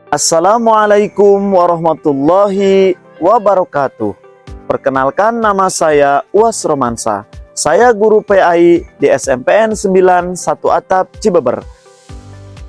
Assalamualaikum warahmatullahi wabarakatuh. Perkenalkan, nama saya Uas Romansa. Saya guru PAI di SMPN 9 Satu Atap Cibeber.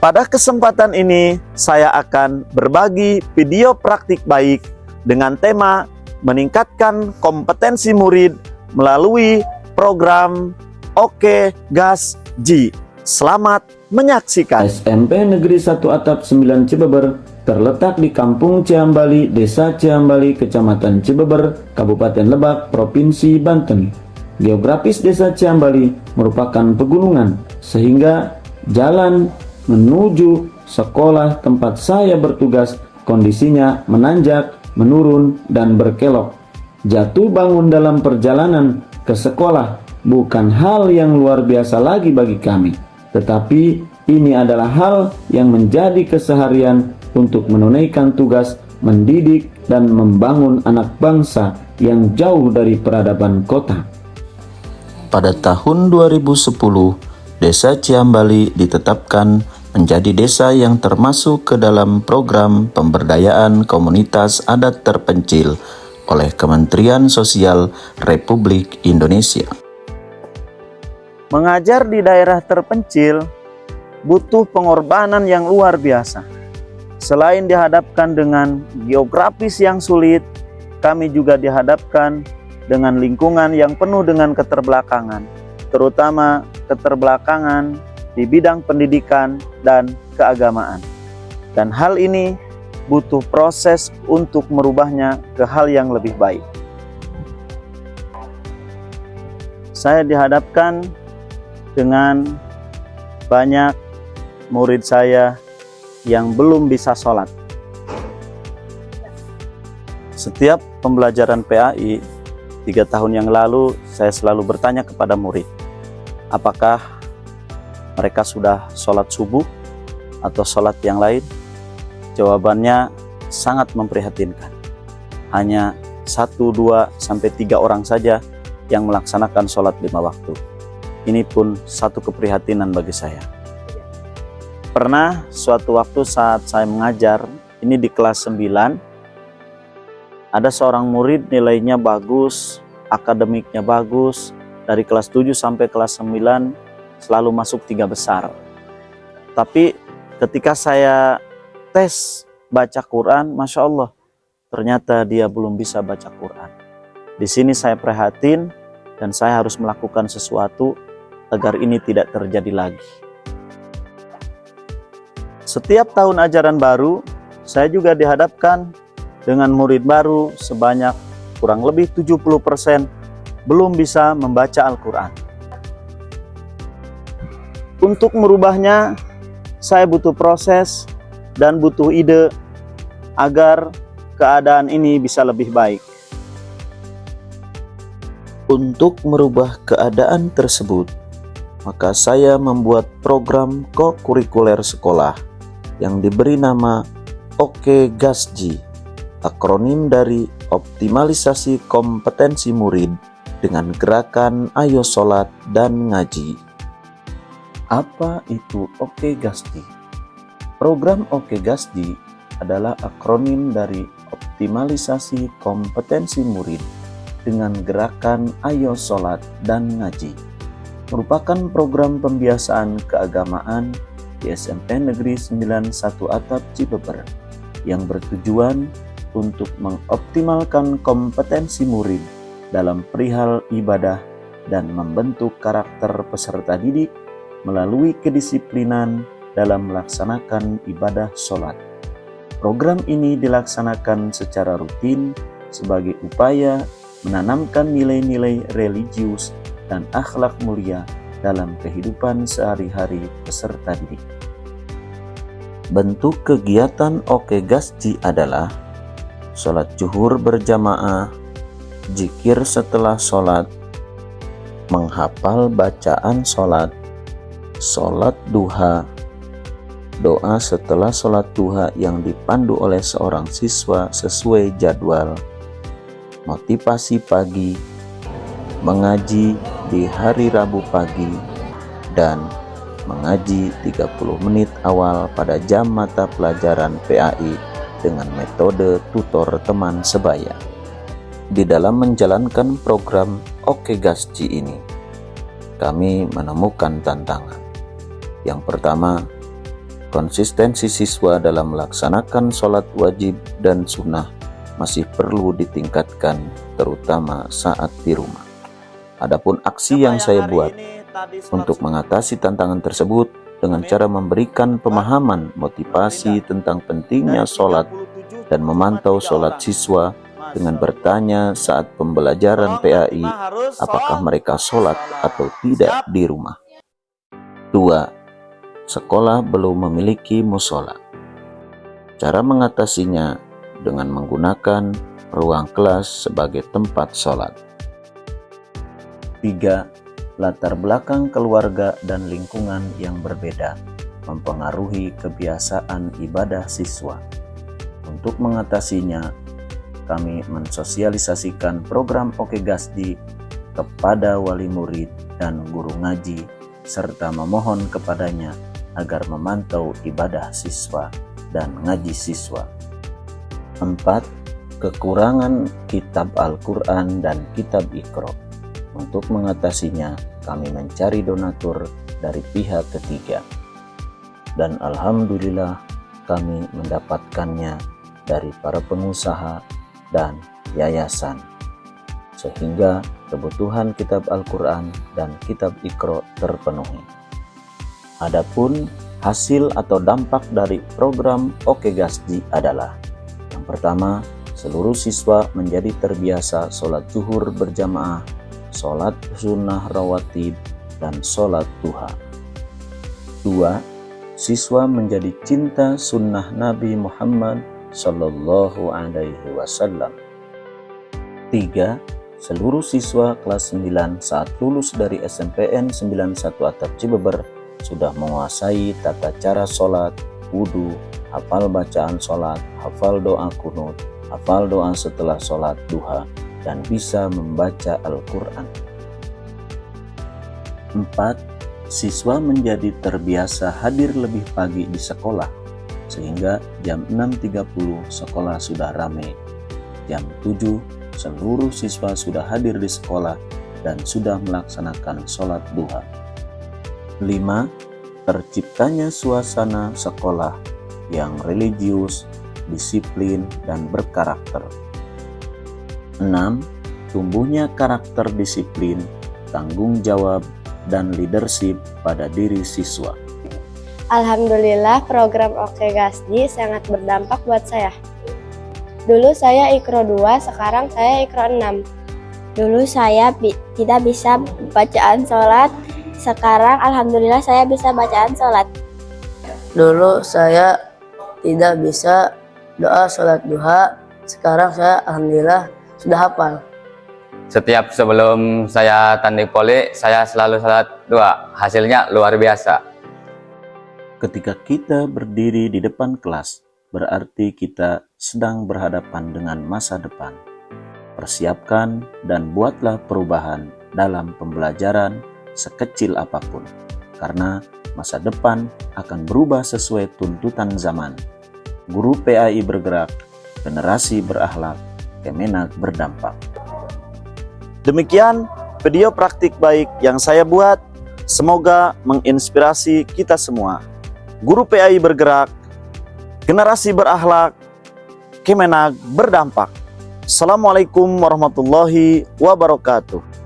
Pada kesempatan ini saya akan berbagi video praktik baik dengan tema meningkatkan kompetensi murid melalui program Oke Gas Ji. Selamat menyaksikan. SMP Negeri 1 Atap 9 Cibeber terletak di Kampung Ciambali, Desa Ciambali, Kecamatan Cibeber, Kabupaten Lebak, Provinsi Banten. Geografis Desa Ciambali merupakan pegunungan, sehingga jalan menuju sekolah tempat saya bertugas kondisinya menanjak, menurun, dan berkelok. Jatuh bangun dalam perjalanan ke sekolah bukan hal yang luar biasa lagi bagi kami, tetapi ini adalah hal yang menjadi keseharian untuk menunaikan tugas mendidik dan membangun anak bangsa yang jauh dari peradaban kota. Pada tahun 2010, Desa Ciambali ditetapkan menjadi desa yang termasuk ke dalam program pemberdayaan komunitas adat terpencil oleh Kementerian Sosial Republik Indonesia. Mengajar di daerah terpencil butuh pengorbanan yang luar biasa. Selain dihadapkan dengan geografis yang sulit, kami juga dihadapkan dengan lingkungan yang penuh dengan keterbelakangan, terutama keterbelakangan di bidang pendidikan dan keagamaan. Dan hal ini butuh proses untuk merubahnya ke hal yang lebih baik. Saya dihadapkan dengan banyak murid saya yang belum bisa sholat. Setiap pembelajaran PAI 3 tahun yang lalu, saya selalu bertanya kepada murid, apakah mereka sudah sholat subuh atau sholat yang lain? Jawabannya sangat memprihatinkan. Hanya 1, 2, sampai 3 orang saja yang melaksanakan sholat 5 waktu. Ini pun satu keprihatinan bagi saya. Pernah suatu waktu saat saya mengajar, ini di kelas 9, ada seorang murid nilainya bagus, akademiknya bagus, dari kelas 7 sampai kelas 9 selalu masuk 3 besar. Tapi ketika saya tes baca Quran, Masya Allah, ternyata dia belum bisa baca Quran. Di sini saya prihatin dan saya harus melakukan sesuatu agar ini tidak terjadi lagi. Setiap tahun ajaran baru, saya juga dihadapkan dengan murid baru sebanyak kurang lebih 70% belum bisa membaca Al-Quran. Untuk merubahnya, saya butuh proses dan butuh ide agar keadaan ini bisa lebih baik. Untuk merubah keadaan tersebut, maka saya membuat program kokurikuler sekolah yang diberi nama Oke Gas Ji, akronim dari optimalisasi kompetensi murid dengan gerakan Ayo Sholat dan Ngaji. Apa itu Oke Gas Ji? Program Oke Gas Ji adalah akronim dari optimalisasi kompetensi murid dengan gerakan Ayo Sholat dan Ngaji. Merupakan program pembiasaan keagamaan di SMP Negeri 9 Satu Atap Cibeber yang bertujuan untuk mengoptimalkan kompetensi murid dalam perihal ibadah dan membentuk karakter peserta didik melalui kedisiplinan dalam melaksanakan ibadah sholat. Program ini dilaksanakan secara rutin sebagai upaya menanamkan nilai-nilai religius dan akhlak mulia dalam kehidupan sehari-hari peserta didik. Bentuk kegiatan Oke Gas Ji adalah sholat zuhur berjamaah, zikir setelah sholat, menghafal bacaan sholat, sholat duha, doa setelah sholat duha yang dipandu oleh seorang siswa sesuai jadwal, motivasi pagi, mengaji di hari Rabu pagi, dan mengaji 30 menit awal pada jam mata pelajaran PAI dengan metode tutor teman sebaya. Di dalam menjalankan program Oke Gasji ini, kami menemukan tantangan. Yang pertama, konsistensi siswa dalam melaksanakan sholat wajib dan sunnah masih perlu ditingkatkan, terutama saat di rumah. Adapun aksi yang saya buat untuk mengatasi tantangan tersebut dengan cara memberikan pemahaman motivasi tentang pentingnya sholat dan memantau sholat siswa dengan bertanya saat pembelajaran PAI apakah mereka sholat atau tidak di rumah. 2. Sekolah belum memiliki musola. Cara mengatasinya dengan menggunakan ruang kelas sebagai tempat sholat. 3. Latar belakang keluarga dan lingkungan yang berbeda mempengaruhi kebiasaan ibadah siswa. Untuk mengatasinya, kami mensosialisasikan program Oke Gasji kepada wali murid dan guru ngaji, serta memohon kepadanya agar memantau ibadah siswa dan ngaji siswa. 4. Kekurangan kitab Al-Quran dan kitab Iqra. Untuk mengatasinya, kami mencari donatur dari pihak ketiga. Dan alhamdulillah kami mendapatkannya dari para pengusaha dan yayasan, sehingga kebutuhan kitab Al-Quran dan kitab Iqra terpenuhi. Adapun hasil atau dampak dari program Oke Gasji adalah: yang pertama, seluruh siswa menjadi terbiasa sholat zuhur berjamaah, sholat sunnah rawatib, dan sholat duha. 2. Siswa menjadi cinta sunnah Nabi Muhammad Sallallahu Alaihi Wasallam. 3. Seluruh siswa kelas 9 saat lulus dari SMPN 91 Atap Cibeber sudah menguasai tata cara sholat, wudhu, hafal bacaan sholat, hafal doa kunut, hafal doa setelah sholat duha, dan bisa membaca Al-Quran. 4. Siswa menjadi terbiasa hadir lebih pagi di sekolah, sehingga jam 6.30 sekolah sudah ramai. Jam 7 seluruh siswa sudah hadir di sekolah dan sudah melaksanakan sholat duha. 5. Terciptanya suasana sekolah yang religius, disiplin, dan berkarakter. 6. Tumbuhnya karakter disiplin, tanggung jawab, dan leadership pada diri siswa. Alhamdulillah, program Oke Gasji sangat berdampak buat saya. Dulu saya Iqra 2, sekarang saya Iqra 6. Dulu saya tidak bisa bacaan sholat, sekarang alhamdulillah saya bisa bacaan sholat. Dulu saya tidak bisa doa sholat duha, sekarang saya alhamdulillah sudah hafal. Setiap sebelum saya tanding poli, saya selalu sholat duha. Hasilnya luar biasa. Ketika kita berdiri di depan kelas, berarti kita sedang berhadapan dengan masa depan. Persiapkan dan buatlah perubahan dalam pembelajaran sekecil apapun, karena masa depan akan berubah sesuai tuntutan zaman. Guru PAI bergerak, generasi berakhlak, Kemenag berdampak. Demikian video praktik baik yang saya buat, semoga menginspirasi kita semua. Guru PAI bergerak, generasi berakhlak, Kemenag berdampak. Assalamualaikum warahmatullahi wabarakatuh.